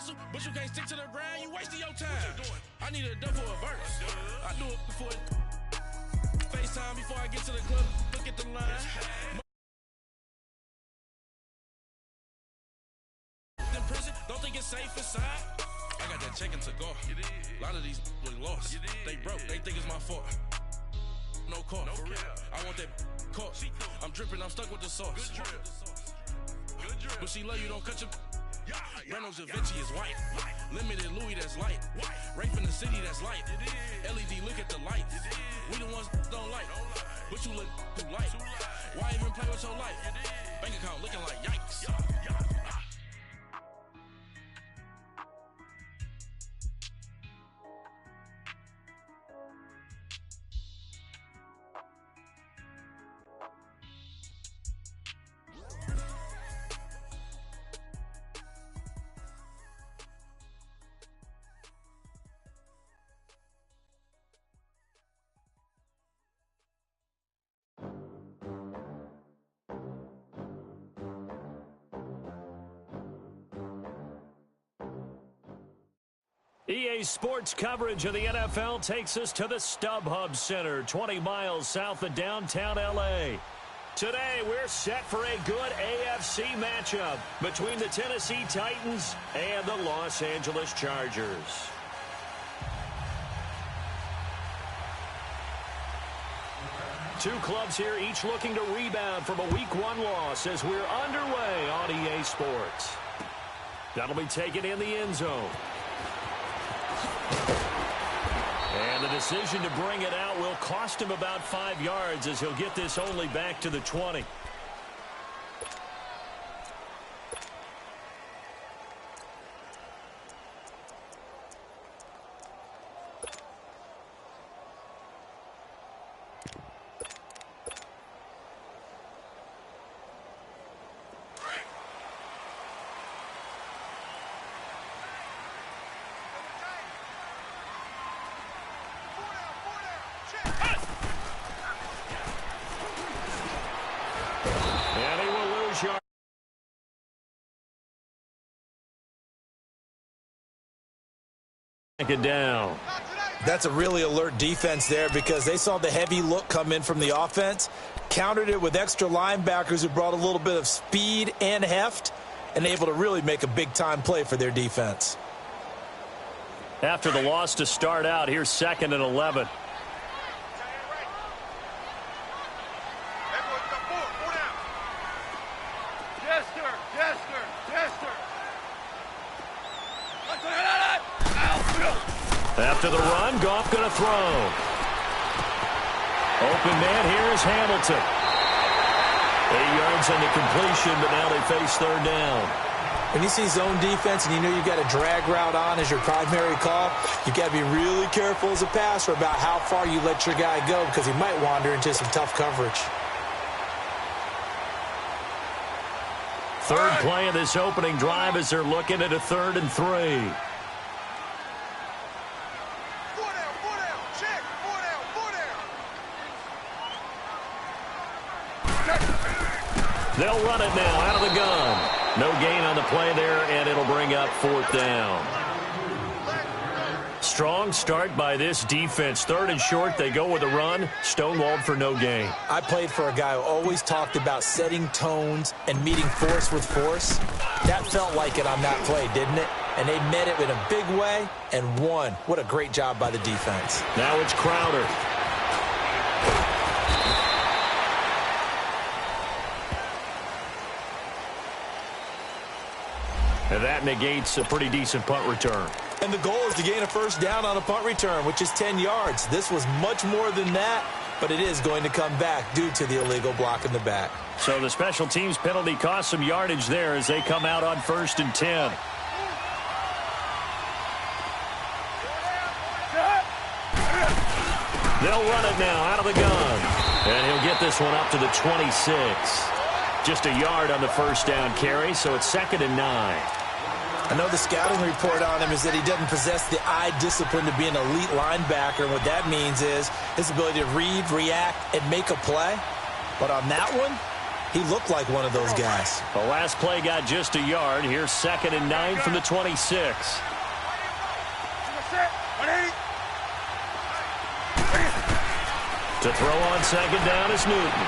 hustle, but you can't stick to the grind. You wasting your time. I need a dub for a verse. I do it before FaceTime before I get to the club. Look at the line. In prison, don't think it's safe inside. I got that check to go. A lot of these look lost. They broke. They think it's my fault. No call, for real. I want that caught. I'm dripping, I'm stuck with the sauce. Good drip. But she love you, don't cut your. Reynolds Da Vinci is white. Limited Louis, that's light. Rape in the city, that's light. LED, look at the lights. We the ones don't like. But you look too light. Why even play with your life? Bank account looking like yikes. EA Sports coverage of the NFL takes us to the StubHub Center, 20 miles south of downtown L.A. Today, we're set for a good AFC matchup between the Tennessee Titans and the Los Angeles Chargers. Two clubs here, each looking to rebound from a Week 1 loss as we're underway on EA Sports. That'll be taken in the end zone. And the decision to bring it out will cost him about 5 yards as he'll get this only back to the 20. It down. That's a really alert defense there because they saw the heavy look come in from the offense, countered it with extra linebackers who brought a little bit of speed and heft, and able to really make a big-time play for their defense. After the loss to start out, here's 2nd and 11. After the run, Goff going to throw. Open man here is Hamilton. 8 yards on the completion, but now they face 3rd down. When you see zone defense and you know you've got a drag route on as your primary call, you've got to be really careful as a passer about how far you let your guy go because he might wander into some tough coverage. Third play of this opening drive as they're looking at a 3rd and 3. They'll run it now out of the gun. No gain on the play there, and it'll bring up 4th down. Strong start by this defense. 3rd and short, they go with a run. Stonewalled for no gain. I played for a guy who always talked about setting tones and meeting force with force. That felt like it on that play, didn't it? And they met it in a big way and won. What a great job by the defense. Now it's Crowder. And that negates a pretty decent punt return. And the goal is to gain a 1st down on a punt return, which is 10 yards. This was much more than that, but it is going to come back due to the illegal block in the back. So the special teams penalty cost some yardage there as they come out on 1st and 10. They'll run it now out of the gun. And he'll get this one up to the 26. Just a yard on the 1st down carry, so it's 2nd and 9. I know the scouting report on him is that he doesn't possess the eye discipline to be an elite linebacker. And what that means is his ability to read, react, and make a play. But on that one, He looked like one of those guys. The last play got just a yard. Here's 2nd and 9 from the 26. To throw on 2nd down is Newton.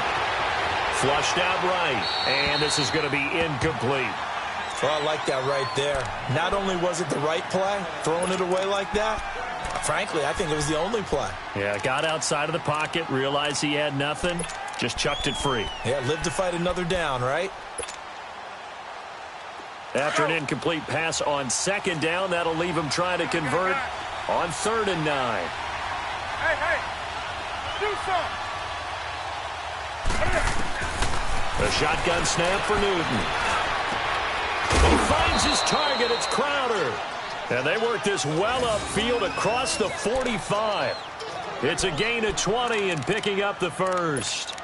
Flushed out right, and this is going to be incomplete. Well, I like that right there. Not only was it the right play, throwing it away like that, frankly, I think it was the only play. Yeah, got outside of the pocket, realized he had nothing, just chucked it free. Yeah, live to fight another down, right? After an incomplete pass on 2nd down, that'll leave him trying to convert on 3rd and 9. Hey, do something. A shotgun snap for Newton. He finds his target. It's Crowder. And they work this well upfield across the 45. It's a gain of 20 and picking up the first.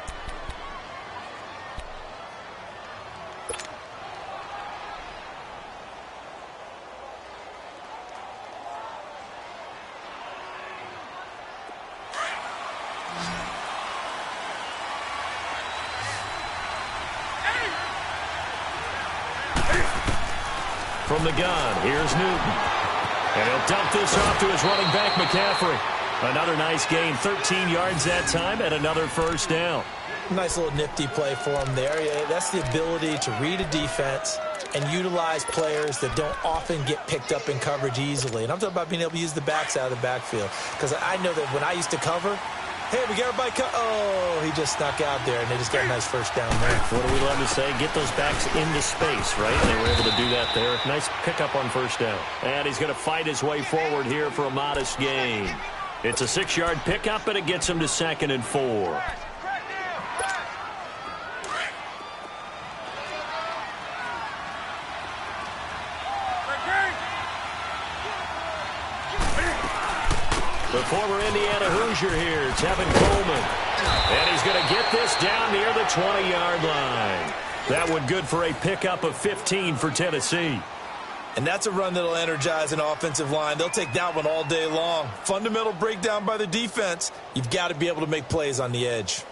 From the gun, here's Newton. And he'll dump this off to his running back, McCaffrey. Another nice gain, 13 yards that time, and another first down. Nice little nifty play for him there. That's the ability to read a defense and utilize players that don't often get picked up in coverage easily. And I'm talking about being able to use the backs out of the backfield. Because I know that when I used to cover, hey, we got everybody oh, he just snuck out there, and they just got a nice first down there. What do we love to say? Get those backs into space, right? And they were able to do that there. Nice pickup on first down. And he's going to fight his way forward here for a modest gain. It's a 6-yard pickup, and it gets him to 2nd and 4. The former Indiana Hoosier here, Tevin Coleman. And he's going to get this down near the 20-yard line. That one good for a pickup of 15 for Tennessee. And that's a run that'll energize an offensive line. They'll take that one all day long. Fundamental breakdown by the defense. You've got to be able to make plays on the edge.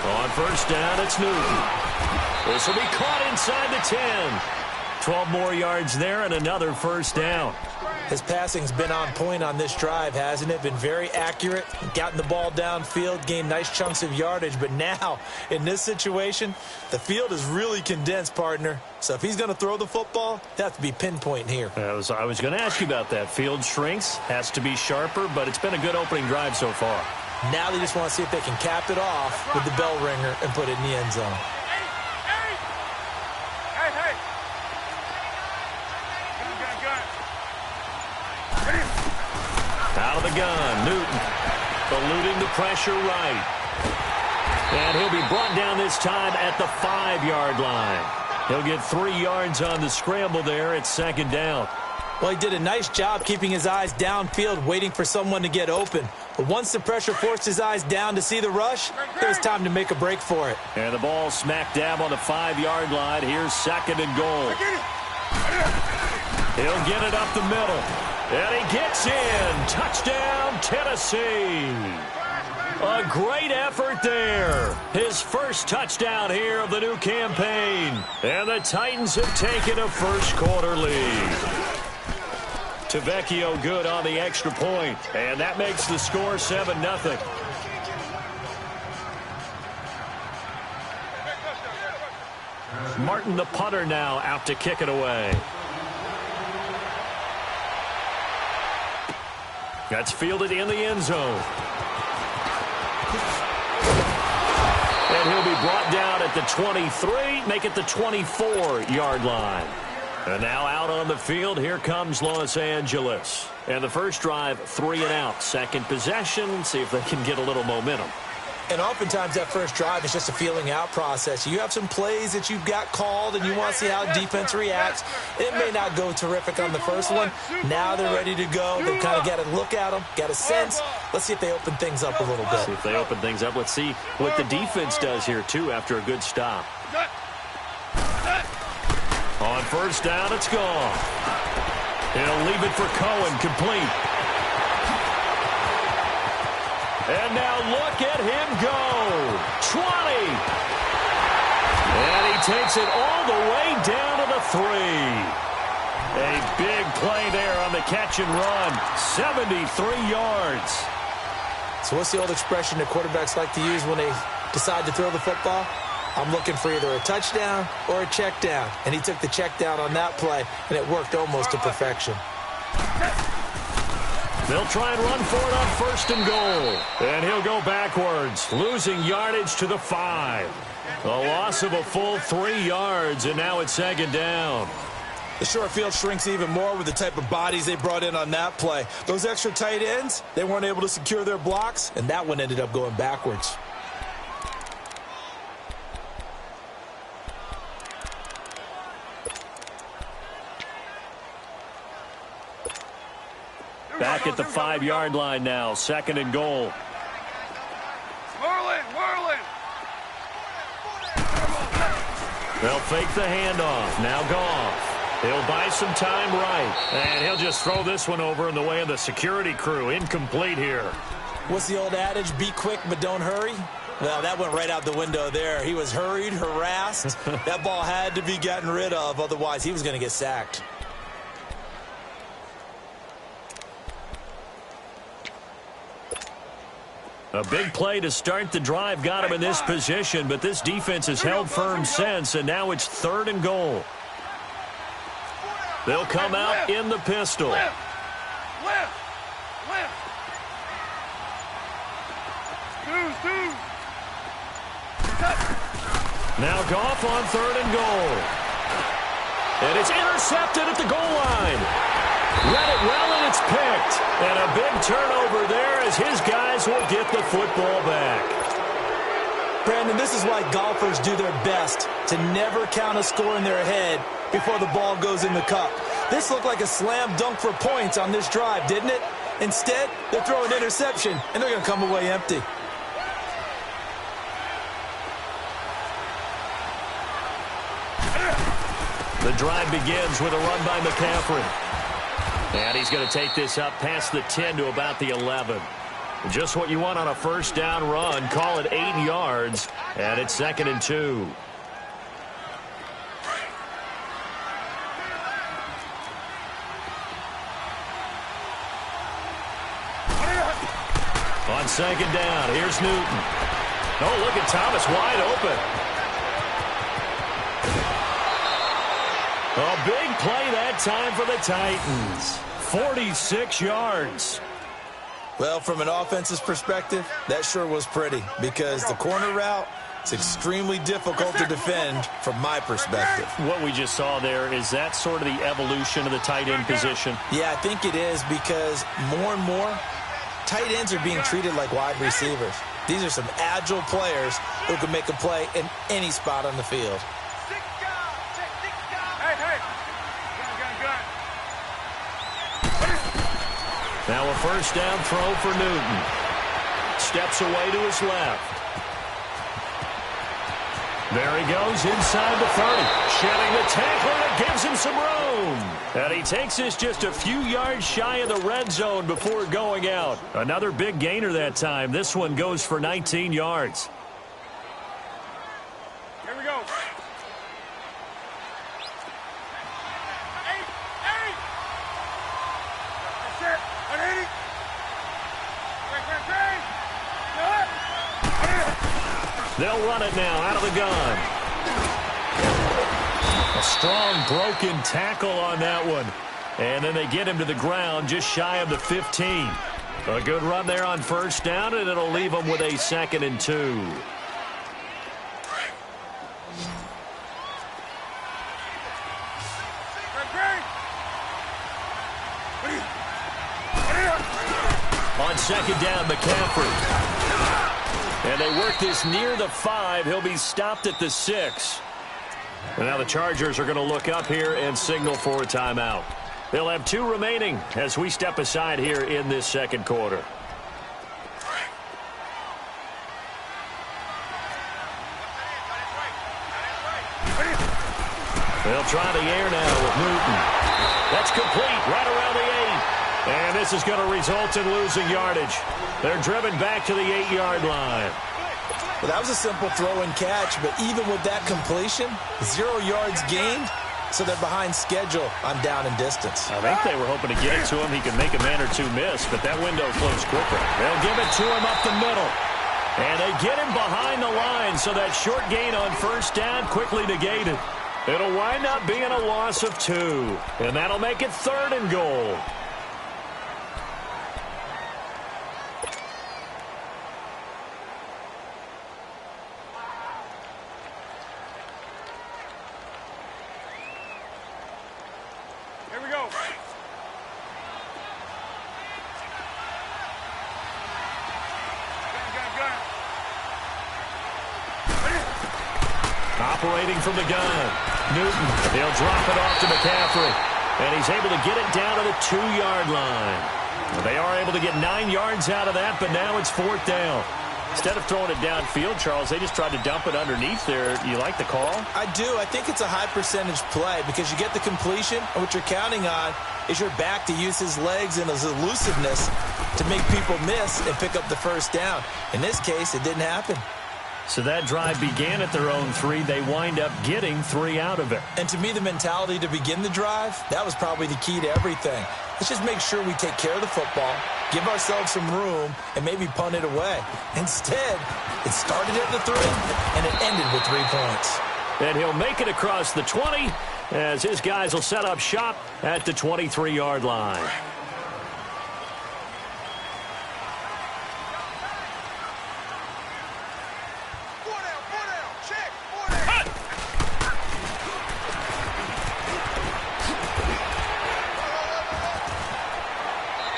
On first down, it's Newton. This will be caught inside the 10. 12 more yards there and another first down. His passing's been on point on this drive, hasn't it? Been very accurate, gotten the ball downfield, gained nice chunks of yardage. But now, in this situation, the field is really condensed, partner. So if he's going to throw the football, it has to be pinpoint here. I was going to ask you about that. Field shrinks, has to be sharper, but it's been a good opening drive so far. Now they just want to see if they can cap it off with the bell ringer and put it in the end zone. Hey. Out of the gun, Newton eluding the pressure right. And he'll be brought down this time at the 5-yard line. He'll get 3 yards on the scramble there at 2nd down. Well, he did a nice job keeping his eyes downfield, waiting for someone to get open. But once the pressure forced his eyes down to see the rush, it was time to make a break for it. And the ball smack dab on the 5-yard line. Here's 2nd and goal. He'll get it up the middle. And he gets in. Touchdown, Tennessee. A great effort there. His first touchdown here of the new campaign. And the Titans have taken a first-quarter lead. Tavecchio good on the extra point. And that makes the score 7-0. Martin, the punter, now out to kick it away. That's fielded in the end zone. And he'll be brought down at the 23, make it the 24-yard line. And now out on the field, here comes Los Angeles. And the first drive, 3 and out. Second possession, see if they can get a little momentum. And oftentimes that first drive is just a feeling out process. You have some plays that you've got called and you want to see how defense reacts. It may not go terrific on the first one. Now they're ready to go. They've kind of got to look at them, got a sense. Let's see if they open things up a little bit. See if they open things up. Let's see what the defense does here, too, after a good stop. On first down, it's gone. He'll leave it for Cohen, complete. And now look at him go. 20. And he takes it all the way down to the 3. A big play there on the catch and run. 73 yards. So what's the old expression that quarterbacks like to use when they decide to throw the football? I'm looking for either a touchdown or a check down. And he took the check down on that play, and it worked almost to perfection. They'll try and run for it on 1st and goal. And he'll go backwards, losing yardage to the 5. A loss of a full 3 yards, and now it's 2nd down. The short field shrinks even more with the type of bodies they brought in on that play. Those extra tight ends, they weren't able to secure their blocks, and that one ended up going backwards. Back at the 5-yard line now, 2nd and goal. Whirling. They'll fake the handoff. Now Goff. He'll buy some time right. And he'll just throw this one over in the way of the security crew. Incomplete here. What's the old adage? Be quick, but don't hurry. Well, that went right out the window there. He was hurried, harassed. That ball had to be gotten rid of. Otherwise, he was going to get sacked. A big play to start the drive got him in this position, but this defense has held firm since, and now it's 3rd and goal. They'll come out in the pistol. Left. Dude. Now Goff on 3rd and goal. And it's intercepted at the goal line. Read it well, and it's picked. And a big turnover there as his guys will get the football back. Brandon, this is why golfers do their best to never count a score in their head before the ball goes in the cup. This looked like a slam dunk for points on this drive, didn't it? Instead, they throw an interception, and they're going to come away empty. The drive begins with a run by McCaffrey. And he's going to take this up past the 10 to about the 11. Just what you want on a 1st down run. Call it 8 yards, and it's 2nd and 2. On 2nd down, here's Newton. Oh, look at Thomas wide open. A big play that time for the Titans. 46 yards. Well, from an offense's perspective, that sure was pretty because the corner route is extremely difficult to defend from my perspective. What we just saw there, is that sort of the evolution of the tight end position? Yeah, I think it is because more and more, tight ends are being treated like wide receivers. These are some agile players who can make a play in any spot on the field. Now a 1st down throw for Newton. Steps away to his left. There he goes inside the 30. Shedding the tackle, and it gives him some room. And he takes this just a few yards shy of the red zone before going out. Another big gainer that time. This one goes for 19 yards. Here we go. They'll run it now out of the gun. A strong broken tackle on that one. And then they get him to the ground just shy of the 15. A good run there on 1st down, and it'll leave them with a 2nd and 2. On 2nd down, McCaffrey. And they work this near the 5. He'll be stopped at the 6. And now the Chargers are going to look up here and signal for a timeout. They'll have 2 remaining as we step aside here in this 2nd quarter. They'll try the air now with Newton. That's complete right around the 8. And this is going to result in losing yardage. They're driven back to the 8-yard line. Well, that was a simple throw and catch, but even with that completion, 0 yards gained, so they're behind schedule on down and distance. I think they were hoping to get it to him. He could make a man or two miss, but that window closed quicker. They'll give it to him up the middle. And they get him behind the line, so that short gain on first down quickly negated. It'll wind up being a loss of 2, and that'll make it 3rd and goal. Here we go. Gun. Operating from the gun. Newton, they'll drop it off to McCaffrey. And he's able to get it down to the 2-yard line. Well, they are able to get 9 yards out of that, but now it's 4th down. Instead of throwing it downfield, Charles, they just tried to dump it underneath there. You like the call? I do. I think it's a high-percentage play because you get the completion, and what you're counting on is your back to use his legs and his elusiveness to make people miss and pick up the first down. In this case, it didn't happen. So that drive began at their own 3. They wind up getting 3 out of it. And to me, the mentality to begin the drive, that was probably the key to everything. Let's just make sure we take care of the football, give ourselves some room, and maybe punt it away. Instead, it started at the 3, and it ended with 3 points. And he'll make it across the 20 as his guys will set up shop at the 23-yard line.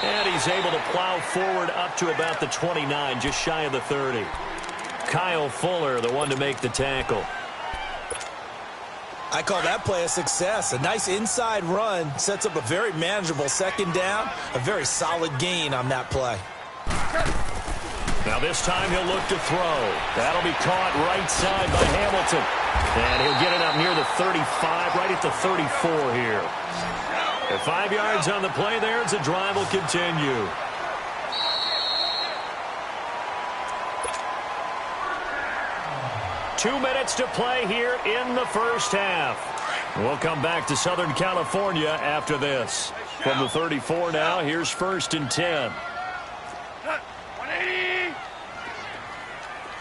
And he's able to plow forward up to about the 29, just shy of the 30. Kyle Fuller, the one to make the tackle. I call that play a success. A nice inside run sets up a very manageable 2nd down, a very solid gain on that play. Now this time he'll look to throw. That'll be caught right side by Hamilton. And he'll get it up near the 35, right at the 34 here. At 5 yards on the play there, the drive will continue. Two minutes to play here in the first half. We'll come back to Southern California after this. From the 34 now, here's 1st and 10. 180.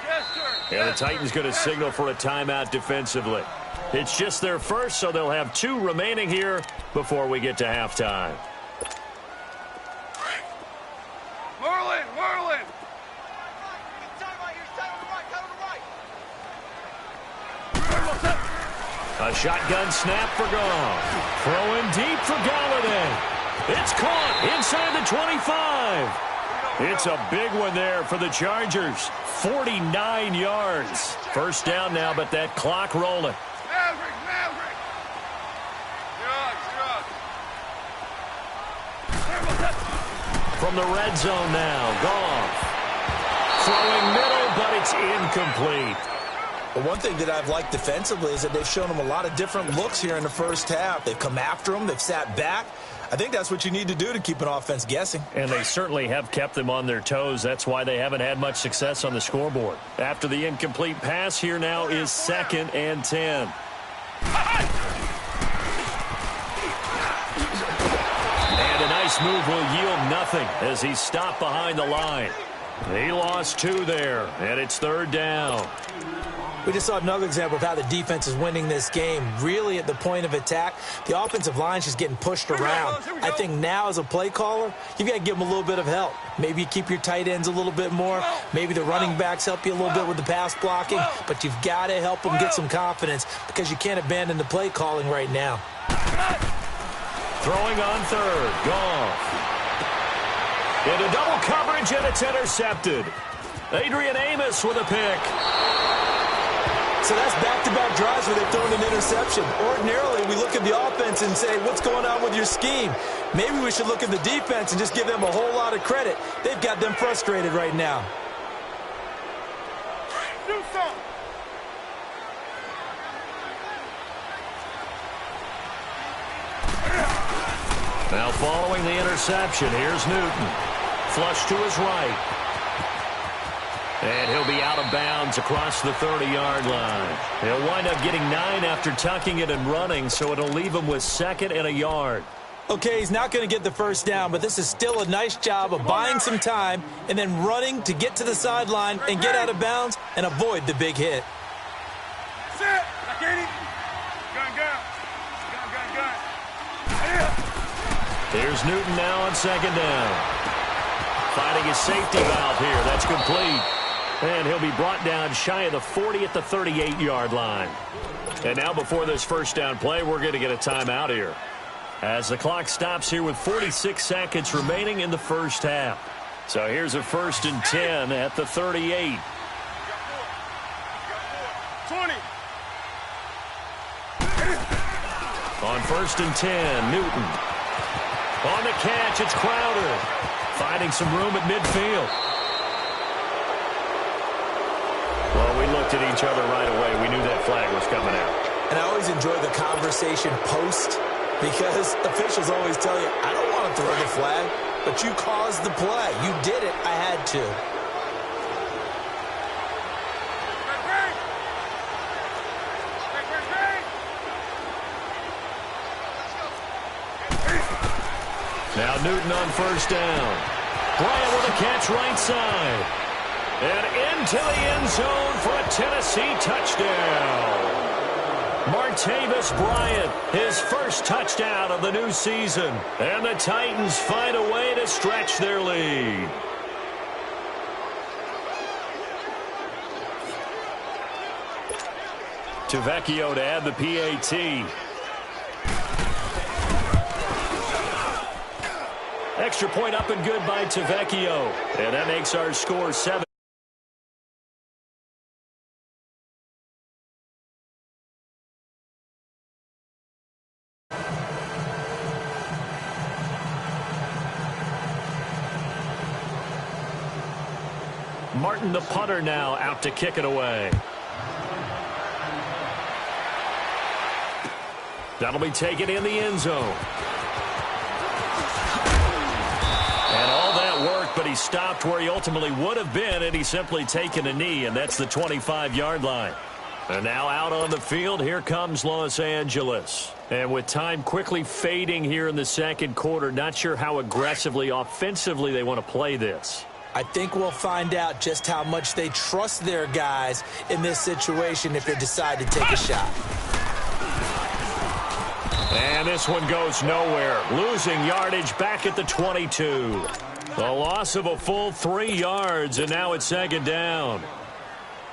Yes, sir. And the Titans going to signal for a timeout defensively. It's just their first, so they'll have 2 remaining here before we get to halftime. Merlin. A shotgun snap for Goff. Throwing deep for Galladay. It's caught inside the 25. It's a big one there for the Chargers. 49 yards. First down now, but that clock rolling. Maverick. From the red zone now, Goff. Throwing middle, but it's incomplete. But one thing that I've liked defensively is that they've shown them a lot of different looks here in the first half. They've come after them. They've sat back. I think that's what you need to do to keep an offense guessing. And they certainly have kept them on their toes. That's why they haven't had much success on the scoreboard. After the incomplete pass, here now is 2nd and 10. And a nice move will yield nothing as he's stopped behind the line. He lost 2 there, and it's 3rd down. We just saw another example of how the defense is winning this game. Really at the point of attack, the offensive line's just getting pushed around. I think now as a play caller, you've got to give them a little bit of help. Maybe you keep your tight ends a little bit more. Maybe the running backs help you a little bit with the pass blocking. But you've got to help them get some confidence because you can't abandon the play calling right now. Throwing on 3rd, Goff. Into double coverage, and it's intercepted. Adrian Amos with a pick. So that's back-to-back drives where they've thrown an interception. Ordinarily, we look at the offense and say, what's going on with your scheme? Maybe we should look at the defense and just give them a whole lot of credit. They've got them frustrated right now. Do something. Now following the interception, here's Newton. Flush to his right. And he'll be out of bounds across the 30-yard line. He'll wind up getting 9 after tucking it and running, so it'll leave him with 2nd and a yard. Okay, he's not going to get the first down, but this is still a nice job of buying some time and then running to get to the sideline and get out of bounds and avoid the big hit. That's it. I get it. Gun. Here's Newton now on 2nd down. Finding his safety valve here. That's complete. And he'll be brought down shy of the 40 at the 38-yard line. And now before this first down play, we're going to get a timeout here, as the clock stops here with 46 seconds remaining in the first half. So here's a 1st and 10 at the 38. 20. On 1st and 10, Newton. On the catch, it's Crowder. Finding some room at midfield. Well, we looked at each other right away. We knew that flag was coming out. And I always enjoy the conversation post, because officials always tell you, I don't want to throw the flag, but you caused the play. You did it. I had to. Now Newton on 1st down. Bryant with a catch right side. And into the end zone for a Tennessee touchdown. Martavis Bryant, his first touchdown of the new season. And the Titans find a way to stretch their lead. Tavecchio to add the PAT. Extra point up and good by Tavecchio. And that makes our score 7. Martin, the punter, now out to kick it away. That'll be taken in the end zone. And all that work, but he stopped where he ultimately would have been, and he's simply taken a knee, and that's the 25-yard line. And now out on the field, here comes Los Angeles. And with time quickly fading here in the second quarter, not sure how aggressively, offensively they want to play this. I think we'll find out just how much they trust their guys in this situation if they decide to take a shot. And this one goes nowhere. Losing yardage back at the 22. A loss of a full 3 yards, and now it's 2nd down.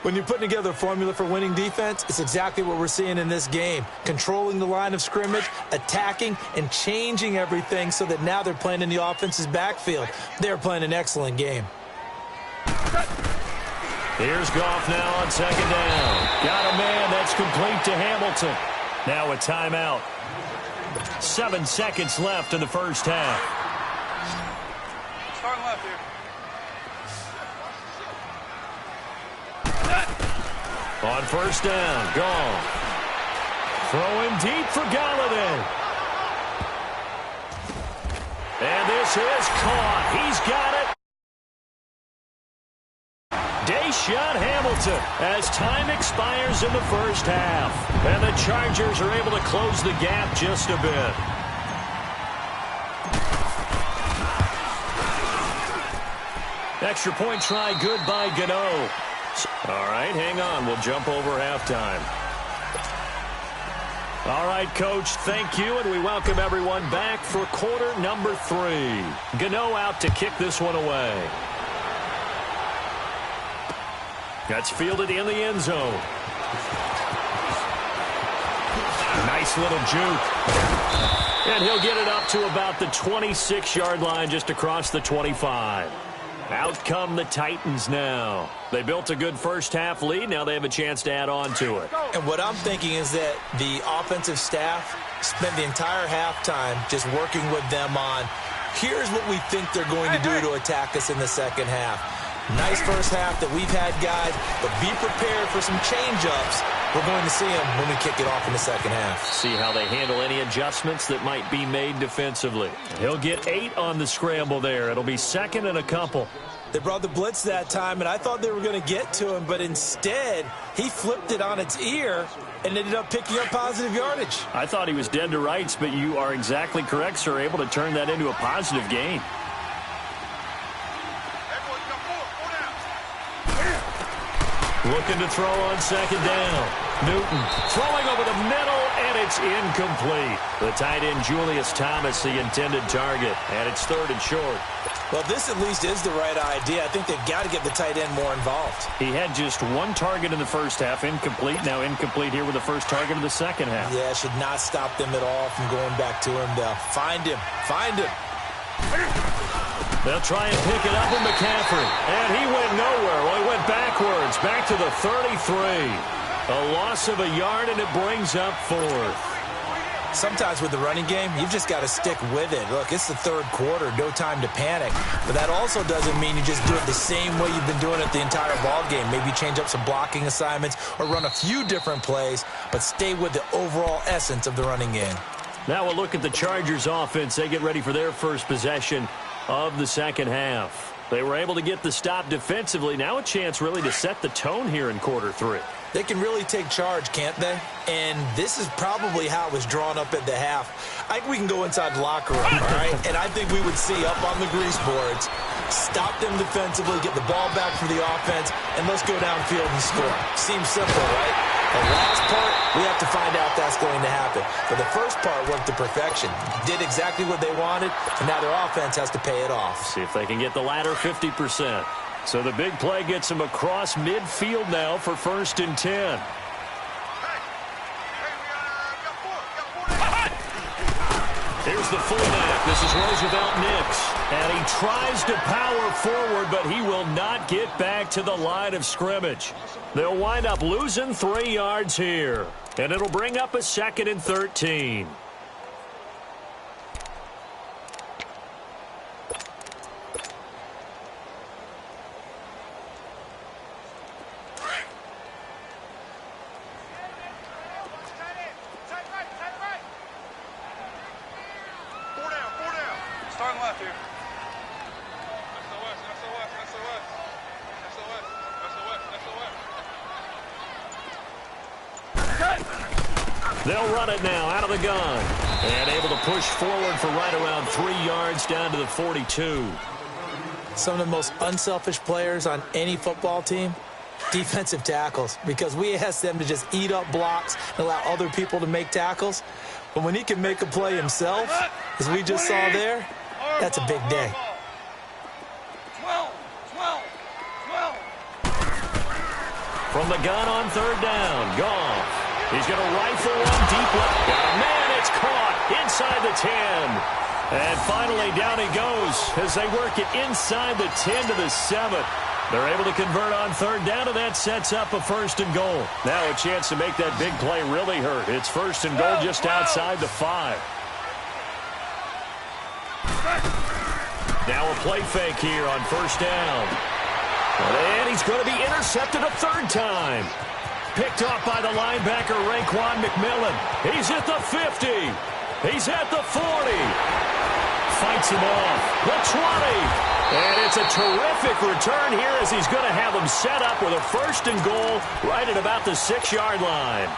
When you're putting together a formula for winning defense, it's exactly what we're seeing in this game. Controlling the line of scrimmage, attacking, and changing everything so that now they're playing in the offense's backfield. They're playing an excellent game. Here's Goff now on 2nd down. Got a man. That's complete to Hamilton. Now a timeout. 7 seconds left in the first half. Starting left here. On 1st down, gone. Throwing deep for Galladay. And this is caught. He's got it. Deshaun Hamilton as time expires in the first half. And the Chargers are able to close the gap just a bit. Extra point try good by Gano. All right, hang on. We'll jump over halftime. All right, Coach, thank you, and we welcome everyone back for quarter number 3. Gano out to kick this one away. That's fielded in the end zone. Nice little juke. And he'll get it up to about the 26-yard line, just across the 25. Out come the Titans now. They built a good first half lead. Now they have a chance to add on to it. And what I'm thinking is that the offensive staff spent the entire halftime just working with them on, here's what we think they're going to do to attack us in the second half. Nice first half that we've had, guys, but be prepared for some change-ups. We're going to see them when we kick it off in the second half. See how they handle any adjustments that might be made defensively. He'll get 8 on the scramble there. It'll be second and a couple. They brought the blitz that time, and I thought they were going to get to him, but instead, he flipped it on its ear and ended up picking up positive yardage. I thought he was dead to rights, but you are exactly correct, sir, able to turn that into a positive gain. Looking to throw on second down. Newton throwing over the middle, and it's incomplete. The tight end, Julius Thomas, the intended target, and it's third and short. Well, this at least is the right idea. I think they've got to get the tight end more involved. He had just 1 target in the first half, incomplete. Now incomplete here with the first target of the second half. Yeah, should not stop them at all from going back to him. They'll find him. Find him. They'll try and pick it up with McCaffrey. And he went nowhere. Well, he went backwards, back to the 33. A loss of a yard, and it brings up 4th. Sometimes with the running game, you've just got to stick with it. Look, it's the third quarter, no time to panic. But that also doesn't mean you just do it the same way you've been doing it the entire ball game. Maybe change up some blocking assignments or run a few different plays, but stay with the overall essence of the running game. Now we'll look at the Chargers offense. They get ready for their first possession of the second half. They were able to get the stop defensively. Now a chance really to set the tone here in quarter 3. They can really take charge, can't they? And this is probably how it was drawn up at the half. I think we can go inside the locker room, all right? And I think we would see up on the grease boards, stop them defensively, get the ball back for the offense, and let's go downfield and score. Seems simple, right? The last part, we have to find out if that's going to happen. But the first part worked to perfection. Did exactly what they wanted, and now their offense has to pay it off. See if they can get the latter 50%. So the big play gets them across midfield now for 1st and 10. Here's the fullback. This is Roosevelt Nix. And he tries to power forward, but he will not get back to the line of scrimmage. They'll wind up losing 3 yards here. And it'll bring up a 2nd and 13. Starting left here. They'll run it now out of the gun. And able to push forward for right around 3 yards down to the 42. Some of the most unselfish players on any football team, defensive tackles, because we ask them to just eat up blocks and allow other people to make tackles. But when he can make a play himself, as we just saw there, that's a big day. 12. From the gun on 3rd down, Goff. He's going to rifle one deep left. Man, it's caught inside the 10. And finally, down he goes as they work it inside the 10 to the 7. They're able to convert on 3rd down, and that sets up a 1st and goal. Now a chance to make that big play really hurt. It's 1st and goal just outside the 5. Now a play fake here on 1st down. And he's going to be intercepted a 3rd time. Picked off by the linebacker, Raekwon McMillan. He's at the 50. He's at the 40. Fights him off. The 20. And it's a terrific return here as he's going to have them set up with a 1st and goal right at about the 6-yard line.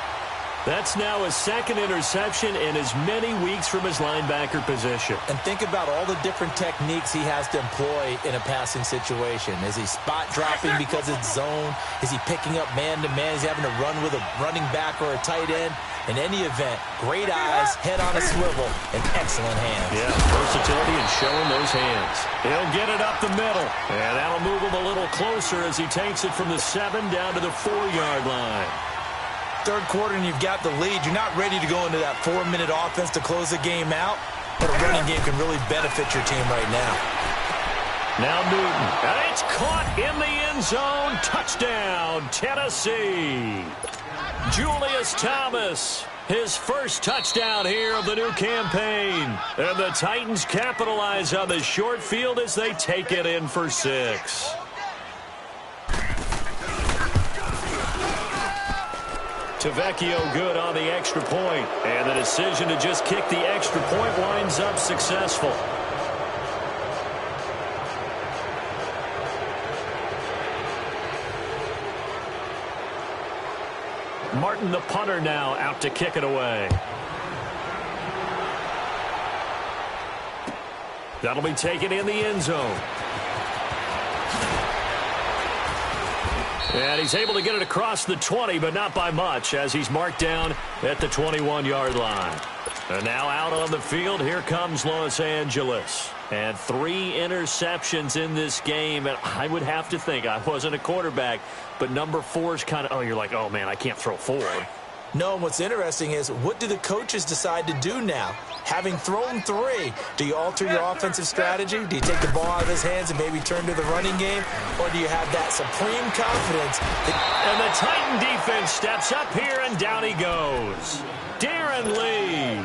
That's now his 2nd interception in as many weeks from his linebacker position. And think about all the different techniques he has to employ in a passing situation. Is he spot dropping because it's zone? Is he picking up man-to-man? Is he having to run with a running back or a tight end? In any event, great eyes, head on a swivel, and excellent hands. Yeah, versatility and showing those hands. He'll get it up the middle, and that'll move him a little closer as he takes it from the 7 down to the 4-yard line. 3rd quarter and you've got the lead. You're not ready to go into that 4-minute offense to close the game out, but a running game can really benefit your team right now. Now Newton, and it's caught in the end zone. Touchdown, Tennessee. Julius Thomas, his first touchdown here of the new campaign. And the Titans capitalize on the short field as they take it in for 6. Tavecchio good on the extra point. And the decision to just kick the extra point winds up successful. Martin, the punter, now out to kick it away. That'll be taken in the end zone. And he's able to get it across the 20, but not by much, as he's marked down at the 21-yard line. And now out on the field, here comes Los Angeles. And 3 interceptions in this game. And I would have to think, I wasn't a quarterback, but number 4 is kind of, oh, you're like, oh, man, I can't throw 4. No, and what's interesting is, what do the coaches decide to do now? Having thrown 3, do you alter your offensive strategy? Do you take the ball out of his hands and maybe turn to the running game? Or do you have that supreme confidence? And the Titan defense steps up here, and down he goes. Darren Lee.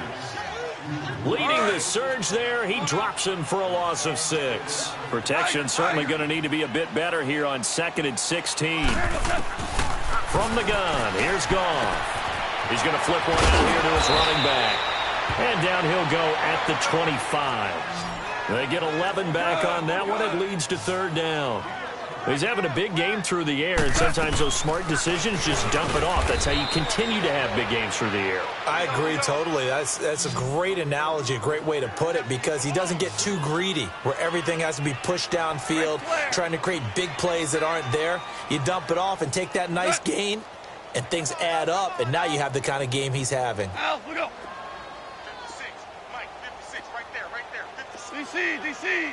Leading the surge there, he drops him for a loss of 6. Protection certainly going to need to be a bit better here on 2nd and 16. From the gun, here's Goff. He's going to flip one out here to his running back. And down he'll go at the 25. They get 11 back on that one. It leads to 3rd down. He's having a big game through the air, and sometimes those smart decisions just dump it off. That's how you continue to have big games through the air. I agree totally. That's a great analogy, a great way to put it, because he doesn't get too greedy where everything has to be pushed downfield, trying to create big plays that aren't there. You dump it off and take that nice gain, and things add up, and now you have the kind of game he's having. Al, look up. 56. Mike, 56. Right there. 56. DC.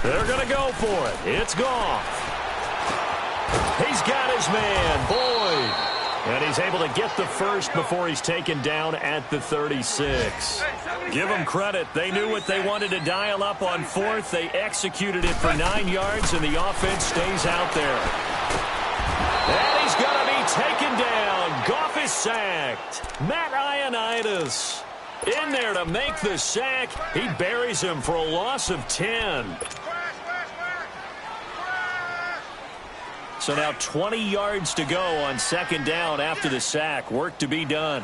They're going to go for it. It's Goff. He's got his man, Boyd. And he's able to get the first before he's taken down at the 36. Give them credit. They knew what they wanted to dial up on 4th. They executed it for 9 yards, and the offense stays out there. And he's going to be taken down. Goff is sacked. Matt Ioannidis in there to make the sack. He buries him for a loss of 10. So now 20 yards to go on 2nd down after the sack. Work to be done.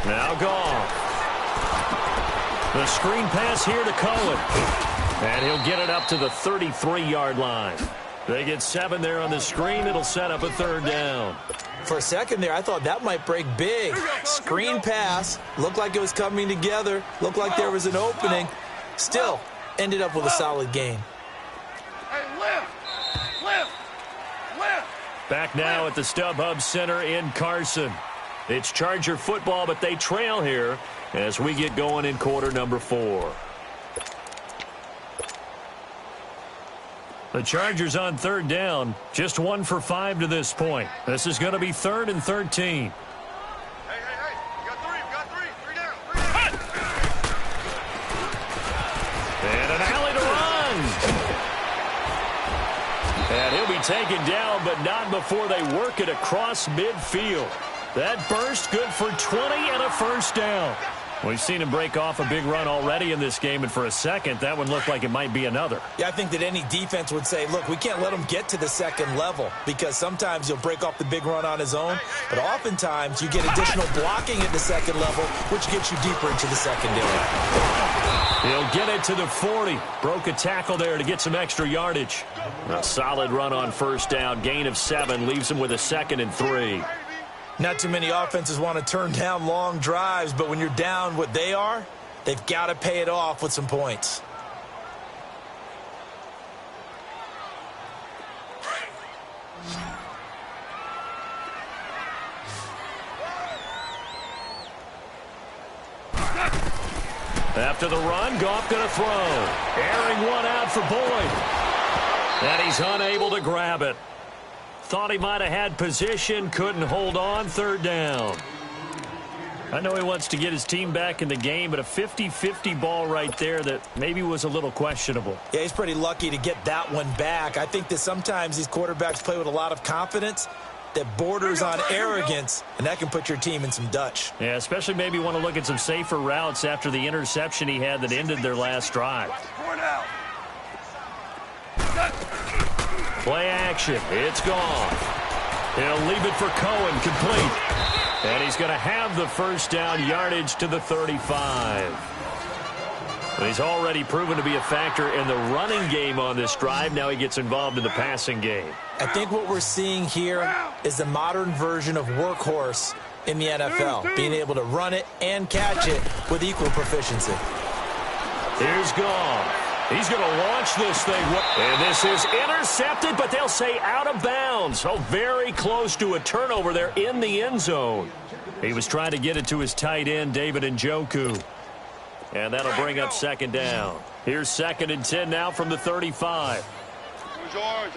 Now Goff. The screen pass here to Cohen. And he'll get it up to the 33-yard line. They get 7 there on the screen. It'll set up a 3rd down. For a second there, I thought that might break big. Screen pass. Looked like it was coming together. Looked like there was an opening. Still ended up with a solid gain. Hey, lift. Back now at the StubHub Center in Carson. It's Charger football, but they trail here as we get going in quarter number 4. The Chargers on 3rd down, just 1 for 5 to this point. This is going to be 3rd and 13. Hey. We got 3. 3 down. And an alley to run. And he'll be taken down, but not before they work it across midfield. That burst good for 20 and a 1st down. We've seen him break off a big run already in this game, and for a second, that one looked like it might be another. Yeah, I think that any defense would say, look, we can't let him get to the 2nd level, because sometimes he'll break off the big run on his own, but oftentimes you get additional blocking at the 2nd level, which gets you deeper into the secondary. He'll get it to the 40. Broke a tackle there to get some extra yardage. A solid run on 1st down. Gain of 7 leaves him with a 2nd and 3. Not too many offenses want to turn down long drives, but when you're down what they are, they've got to pay it off with some points. After the run, Goff going to throw. Airing one out for Boyd. And he's unable to grab it. Thought he might have had position, couldn't hold on. 3rd down. I know he wants to get his team back in the game, but a 50-50 ball right there that maybe was a little questionable. Yeah, he's pretty lucky to get that one back. I think that sometimes these quarterbacks play with a lot of confidence that borders on arrogance, and that can put your team in some Dutch. Yeah, especially maybe want to look at some safer routes after the interception he had that ended their last drive. 4 now. Play action. It's gone. He'll leave it for Cohen, complete. And he's going to have the first down, yardage to the 35. But he's already proven to be a factor in the running game on this drive. Now he gets involved in the passing game. I think what we're seeing here is the modern version of workhorse in the NFL, being able to run it and catch it with equal proficiency. Here's Goff. He's going to launch this thing. And this is intercepted, but they'll say out of bounds. Oh, very close to a turnover there in the end zone. He was trying to get it to his tight end, David Njoku. And that'll bring up second down. Here's 2nd and 10 now from the 35. Orange.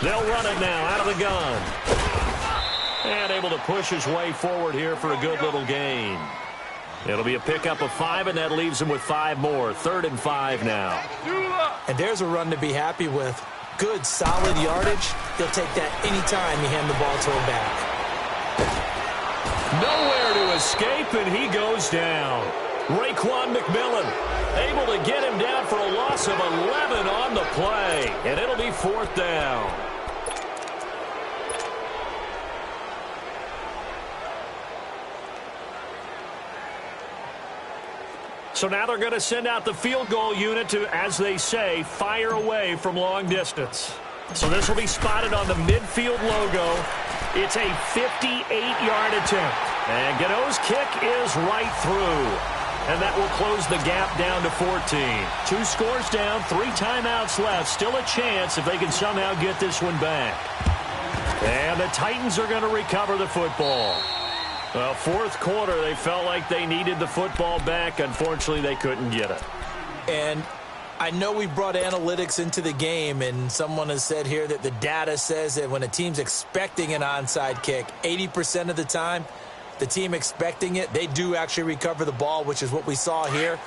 They'll run it now out of the gun. And able to push his way forward here for a good little gain. It'll be a pickup of 5, and that leaves him with 5 more. 3rd and 5 now. And there's a run to be happy with. Good, solid yardage. He'll take that anytime you hand the ball to him back. Nowhere to escape, and he goes down. Raekwon McMillan able to get him down for a loss of 11 on the play, and it'll be 4th down. So now they're going to send out the field goal unit to, as they say, fire away from long distance. So this will be spotted on the midfield logo. It's a 58-yard attempt. And Gano's kick is right through. And that will close the gap down to 14. 2 scores down, 3 timeouts left. Still a chance if they can somehow get this one back. And the Titans are going to recover the football. Well, 4th quarter, they felt like they needed the football back. Unfortunately, they couldn't get it. And I know we brought analytics into the game, and someone has said here that the data says that when a team's expecting an onside kick, 80% of the time, the team expecting it, they do actually recover the ball, which is what we saw here.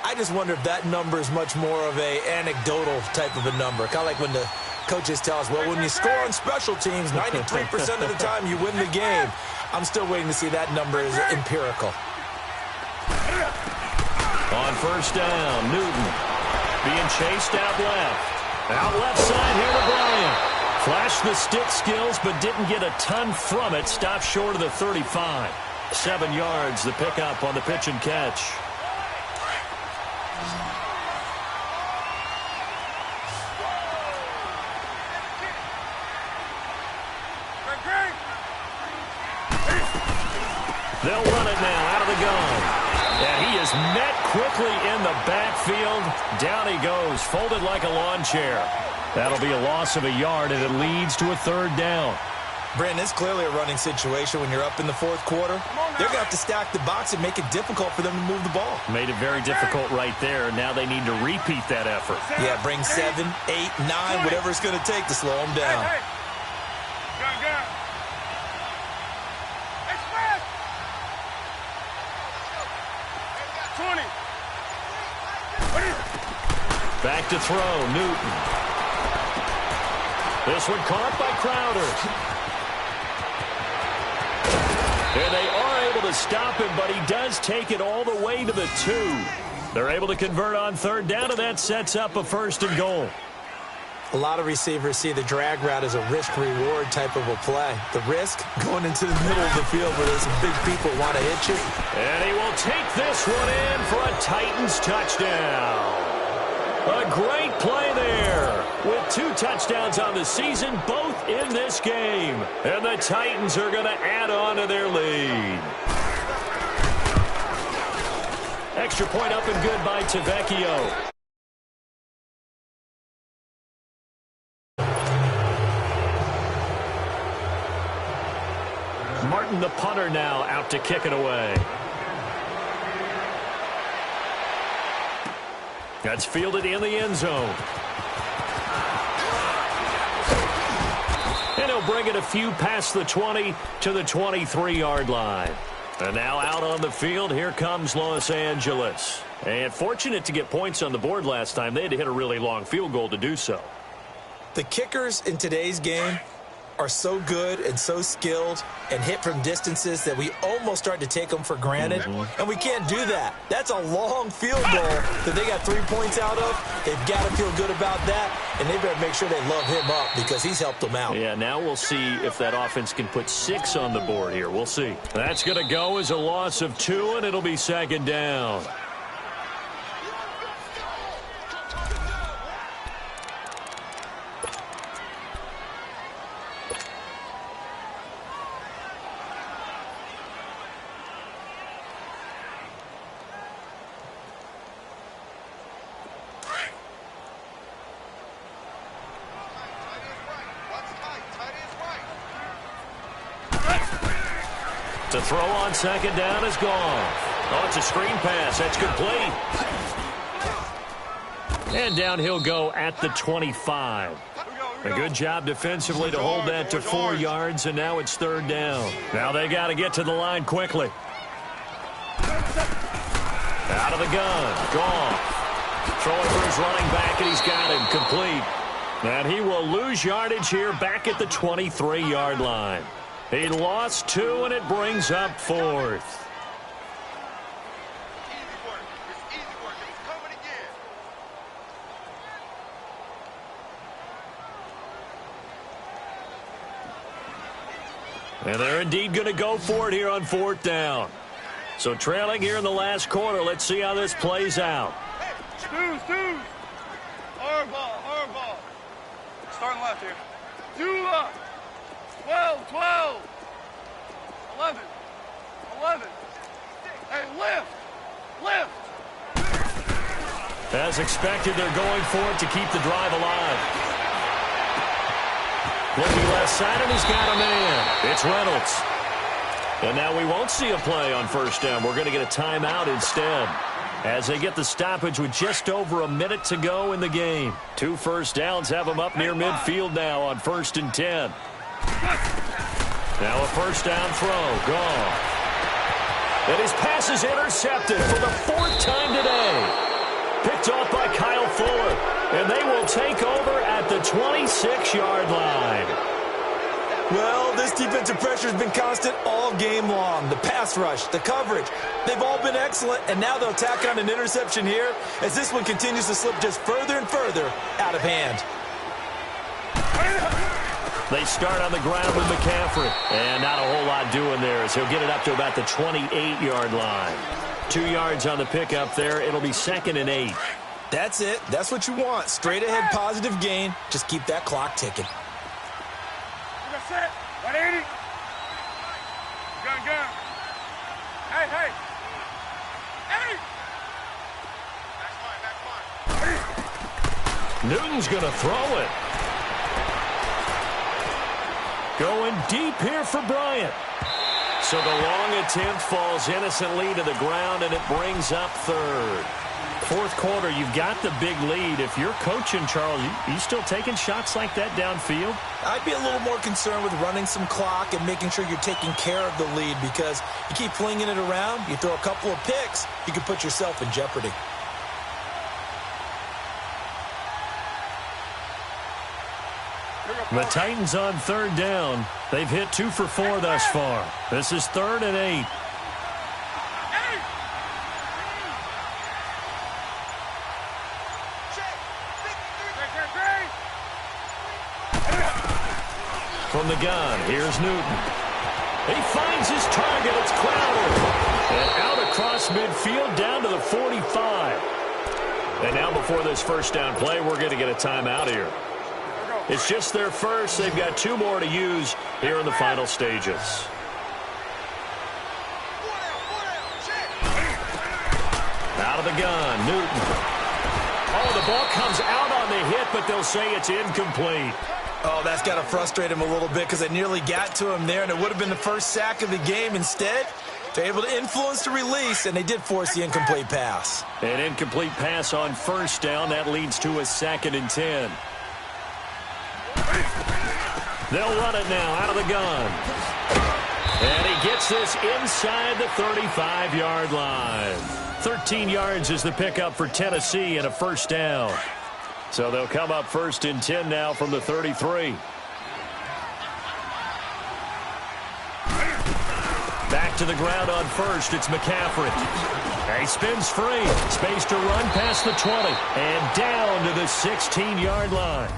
I just wonder if that number is much more of a anecdotal type of a number. Kind of like when the coaches tell us, well, when you score on special teams, 93% of the time you win the game. I'm still waiting to see that number is empirical. On 1st down, Newton being chased out left. Out left side here to Bryant. Flashed the stick skills, but didn't get a ton from it. Stopped short of the 35. 7 yards, the pickup on the pitch and catch. They'll run it now out of the gun. And he is met quickly in the backfield. Down he goes, folded like a lawn chair. That'll be a loss of a yard, and it leads to a 3rd down. Brandon, it's clearly a running situation when you're up in the 4th quarter. They're going to have to stack the box and make it difficult for them to move the ball. Made it very difficult right there. Now they need to repeat that effort. Yeah, bring 7, 8, 9, whatever it's going to take to slow them down. Hey. Gun. Express. 20. Back to throw, Newton. This one caught by Crowder. And they are able to stop him, but he does take it all the way to the 2. They're able to convert on 3rd down, and that sets up a 1st and goal. A lot of receivers see the drag route as a risk-reward type of a play. The risk going into the middle of the field where there's some big people want to hit you. And he will take this one in for a Titans touchdown. A great play there with 2 touchdowns on the season, both in this game. And the Titans are going to add on to their lead. Extra point up and good by Tavecchio. Martin, the punter, now out to kick it away. That's fielded in the end zone. And he'll bring it a few past the 20 to the 23-yard line. And now out on the field, here comes Los Angeles. And fortunate to get points on the board last time. They had to hit a really long field goal to do so. The kickers in today's game are so good and so skilled and hit from distances that we almost start to take them for granted, and we can't do that. That's a long field goal that they got 3 points out of. They've got to feel good about that, and they better make sure they love him up because he's helped them out. Yeah, now we'll see if that offense can put 6 on the board here. We'll see. That's going to go as a loss of 2, and it'll be second down. The throw on second down is gone. Oh, it's a screen pass. That's complete. And down he'll go at the 25. A good job defensively to hold that to 4 yards, and now it's third down. Now they got to get to the line quickly. Out of the gun. Gone. Throwing for his running back, and he's got him complete. And he will lose yardage here back at the 23-yard line. He lost 2, and it brings up 4th. Easy work. It's easy work. It's coming again. And they're indeed going to go for it here on 4th down. So trailing here in the last quarter. Let's see how this plays out. Hey, Stews. Hard ball. Starting left here. 2 up. 12. 11. Hey, lift. As expected, they're going for it to keep the drive alive. Looking left side, and he's got a man. It's Reynolds. And now we won't see a play on first down. We're going to get a timeout instead, as they get the stoppage with just over a minute to go in the game. 2 first downs have them up near midfield now on 1st and 10. Now a first down throw. Gone. And his pass is intercepted for the 4th time today. Picked off by Kyle Fuller. And they will take over at the 26-yard line. Well, this defensive pressure has been constant all game long. The pass rush, the coverage, they've all been excellent, and now they'll tack on an interception here as this one continues to slip just further and further out of hand. They start on the ground with McCaffrey, and not a whole lot doing there as he'll get it up to about the 28-yard line. 2 yards on the pickup there. It'll be 2nd and 8. That's it. That's what you want. Straight ahead, positive gain. Just keep that clock ticking. Set. 180. Gun. Hey. Back line. Newton's going to throw it. Going deep here for Bryant. So the long attempt falls innocently to the ground, and it brings up 3rd. 4th quarter, you've got the big lead. If you're coaching, Charles, you still taking shots like that downfield? I'd be a little more concerned with running some clock and making sure you're taking care of the lead, because you keep flinging it around, you throw a couple of picks, you can put yourself in jeopardy. The Titans on 3rd down. They've hit 2 for 4 thus far. This is 3rd and 8. From the gun, here's Newton. He finds his target. It's Crowder. And out across midfield down to the 45. And now before this first down play, we're going to get a timeout here. It's just their first. They've got 2 more to use here in the final stages. Out of the gun, Newton. Oh, the ball comes out on the hit, but they'll say it's incomplete. Oh, that's got to frustrate him a little bit because they nearly got to him there, and it would have been the first sack of the game. Instead, they're able to influence the release, and they did force the incomplete pass. An incomplete pass on first down. That leads to a 2nd and 10. They'll run it now out of the gun. And he gets this inside the 35-yard line. 13 yards is the pickup for Tennessee and a first down. So they'll come up 1st and 10 now from the 33. to the ground on first. It's McCaffrey. He spins free. Space to run past the 20. And down to the 16-yard line.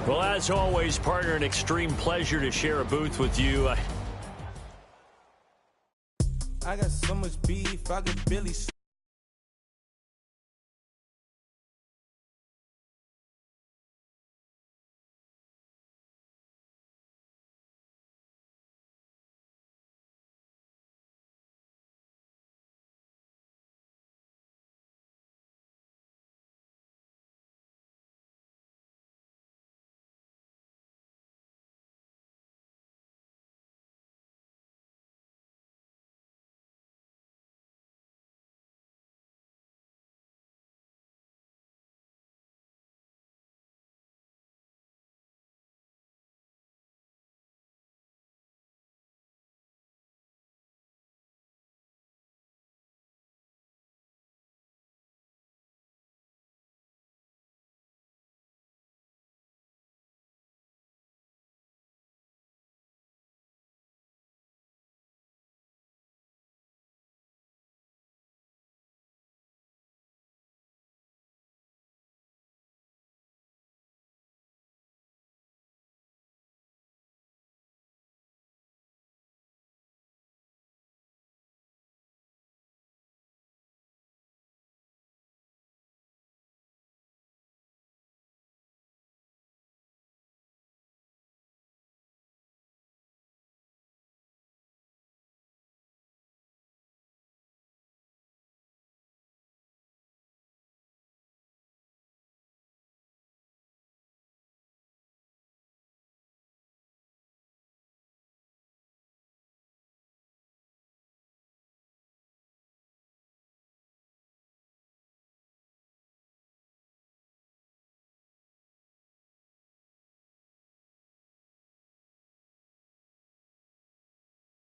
Well, as always, partner, an extreme pleasure to share a booth with you. I got so much beef, I could barely